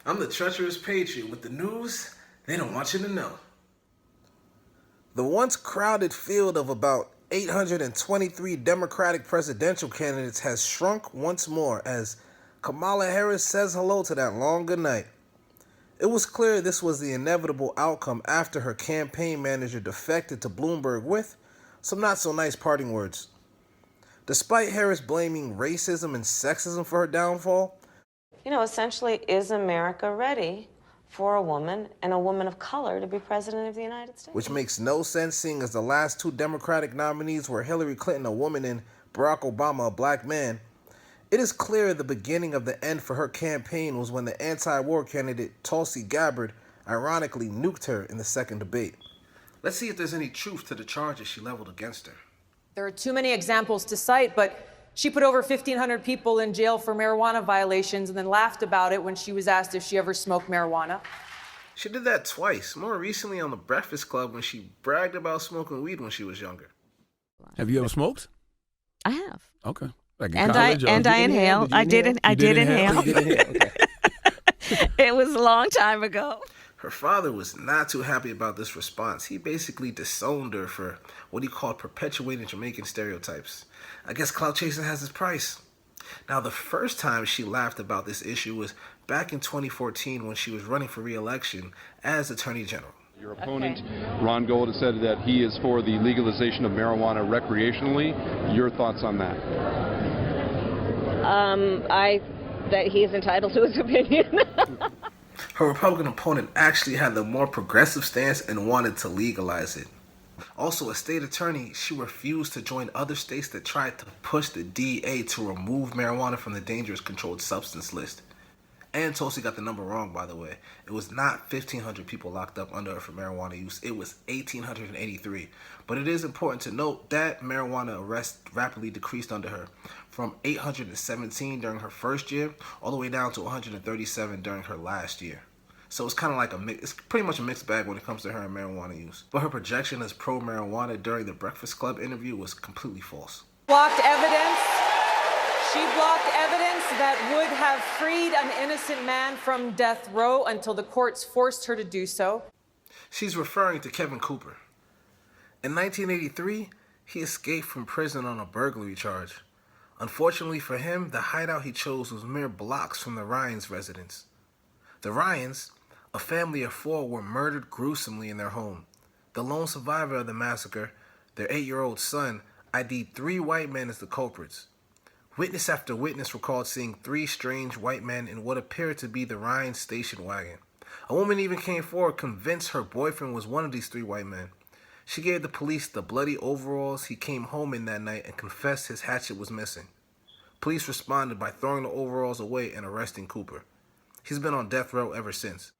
I'm the treacherous patriot with the news they don't want you to know. The once crowded field of about 823 Democratic presidential candidates has shrunk once more as Kamala Harris says hello to that long goodnight. It was clear this was the inevitable outcome after her campaign manager defected to Bloomberg with some not-so-nice parting words. Despite Harris blaming racism and sexism for her downfall, essentially, is America ready for a woman and a woman of color to be president of the United States? which makes no sense seeing as the last two Democratic nominees were Hillary Clinton, a woman, and Barack Obama, a black man, it is clear the beginning of the end for her campaign was when the anti-war candidate Tulsi Gabbard ironically nuked her in the second debate. Let's see if there's any truth to the charges she leveled against her. There are too many examples to cite, but she put over 1,500 people in jail for marijuana violations and then laughed about it when she was asked if she ever smoked marijuana. She did that twice, more recently on The Breakfast Club when she bragged about smoking weed when she was younger. Have you ever smoked? I have. Okay. Like in And college, I inhale. I did inhale. Okay. It was a long time ago. Her father was not too happy about this response. He basically disowned her for what he called perpetuating Jamaican stereotypes. I guess clout chasing has its price. Now, the first time she laughed about this issue was back in 2014 when she was running for re-election as Attorney General. Your opponent, Ron Gold, has said that he is for the legalization of marijuana recreationally. Your thoughts on that? That he is entitled to his opinion. Her Republican opponent actually had the more progressive stance and wanted to legalize it. Also, as state attorney, she refused to join other states that tried to push the DEA to remove marijuana from the dangerous controlled substance list. And Tulsi got the number wrong, by the way. It was not 1,500 people locked up under her for marijuana use. It was 1,883. But it is important to note that marijuana arrests rapidly decreased under her, from 817 during her first year all the way down to 137 during her last year. So it's kind of like it's pretty much a mixed bag when it comes to her and marijuana use. But her projection as pro-marijuana during the Breakfast Club interview was completely false. Blocked evidence. She blocked evidence that would have freed an innocent man from death row until the courts forced her to do so. She's referring to Kevin Cooper. In 1983, he escaped from prison on a burglary charge. Unfortunately for him, the hideout he chose was mere blocks from the Ryans' residence. The Ryans, a family of 4, were murdered gruesomely in their home. The lone survivor of the massacre, their 8-year-old son, ID'd 3 white men as the culprits. Witness after witness recalled seeing 3 strange white men in what appeared to be the Ryans' station wagon. A woman even came forward convinced her boyfriend was one of these 3 white men. She gave the police the bloody overalls he came home in that night and confessed his hatchet was missing. Police responded by throwing the overalls away and arresting Cooper. He's been on death row ever since.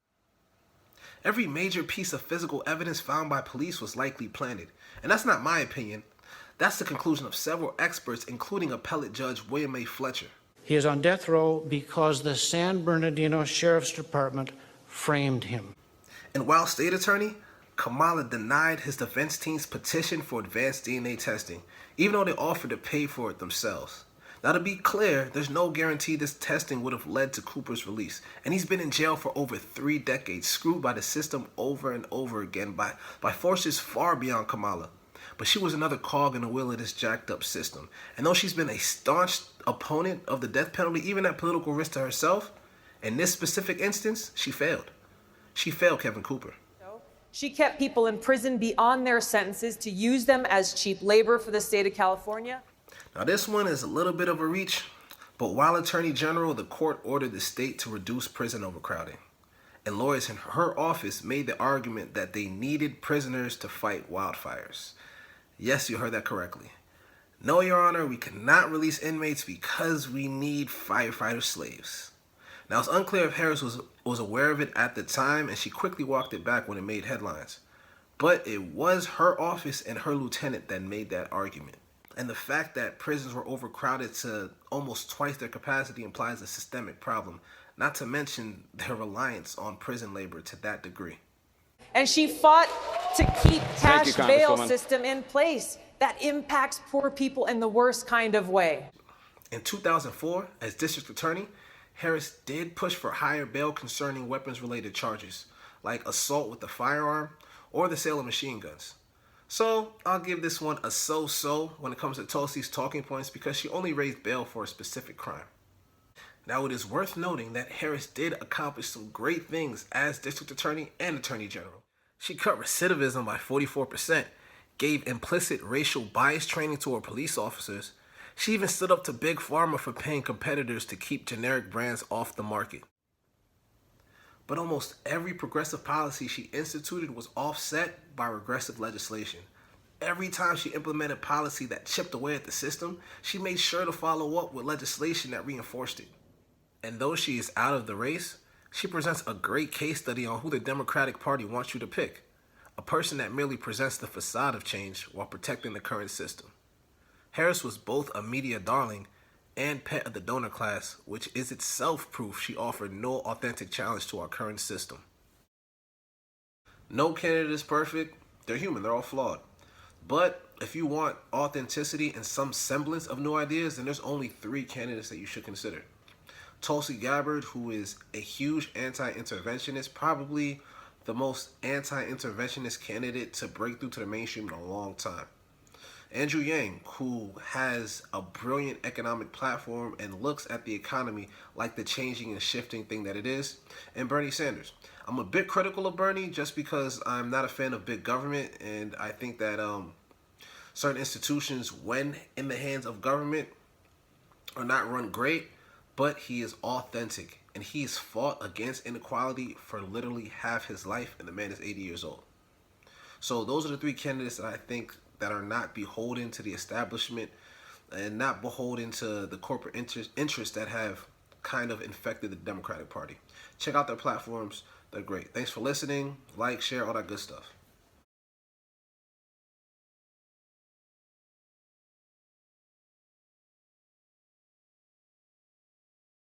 Every major piece of physical evidence found by police was likely planted. And that's not my opinion. That's the conclusion of several experts, including appellate judge William A. Fletcher. He is on death row because the San Bernardino Sheriff's Department framed him. And while state attorney, Kamala denied his defense team's petition for advanced DNA testing, even though they offered to pay for it themselves. Now, to be clear, there's no guarantee this testing would have led to Cooper's release, and he's been in jail for over 3 decades, screwed by the system over and over again by forces far beyond Kamala. But she was another cog in the wheel of this jacked up system. And though she's been a staunch opponent of the death penalty, even at political risk to herself, in this specific instance, she failed. She failed Kevin Cooper. She kept people in prison beyond their sentences to use them as cheap labor for the state of California. Now, this one is a little bit of a reach, but while Attorney General, the court ordered the state to reduce prison overcrowding. And lawyers in her office made the argument that they needed prisoners to fight wildfires. Yes, you heard that correctly. No, Your Honor, we cannot release inmates because we need firefighter slaves. Now, it's unclear if Harris was aware of it at the time, and she quickly walked it back when it made headlines. But it was her office and her lieutenant that made that argument. And the fact that prisons were overcrowded to almost twice their capacity implies a systemic problem, not to mention their reliance on prison labor to that degree. And she fought to keep cash bail system in place that impacts poor people in the worst kind of way. In 2004, as district attorney, Harris did push for higher bail concerning weapons-related charges, like assault with a firearm or the sale of machine guns. So I'll give this one a so-so when it comes to Tulsi's talking points because she only raised bail for a specific crime. Now it is worth noting that Harris did accomplish some great things as District Attorney and Attorney General. She cut recidivism by 44%, gave implicit racial bias training to her police officers. She even stood up to Big Pharma for paying competitors to keep generic brands off the market. But almost every progressive policy she instituted was offset by regressive legislation. Every time she implemented policy that chipped away at the system, she made sure to follow up with legislation that reinforced it. And though she is out of the race, she presents a great case study on who the Democratic Party wants you to pick. A person that merely presents the facade of change while protecting the current system. Harris was both a media darling and pet of the donor class, which is itself proof she offered no authentic challenge to our current system. No candidate is perfect. They're human. They're all flawed. But if you want authenticity and some semblance of new ideas, then there's only 3 candidates that you should consider. Tulsi Gabbard, who is a huge anti-interventionist, probably the most anti-interventionist candidate to break through to the mainstream in a long time. Andrew Yang, who has a brilliant economic platform and looks at the economy like the changing and shifting thing that it is. And Bernie Sanders. I'm a bit critical of Bernie just because I'm not a fan of big government, and I think that certain institutions, when in the hands of government, are not run great, but he is authentic, and he has fought against inequality for literally half his life, and the man is 80 years old. So those are the 3 candidates that I think that are not beholden to the establishment and not beholden to the corporate interests that have kind of infected the Democratic Party. Check out their platforms. They're great. Thanks for listening. Like, share, all that good stuff.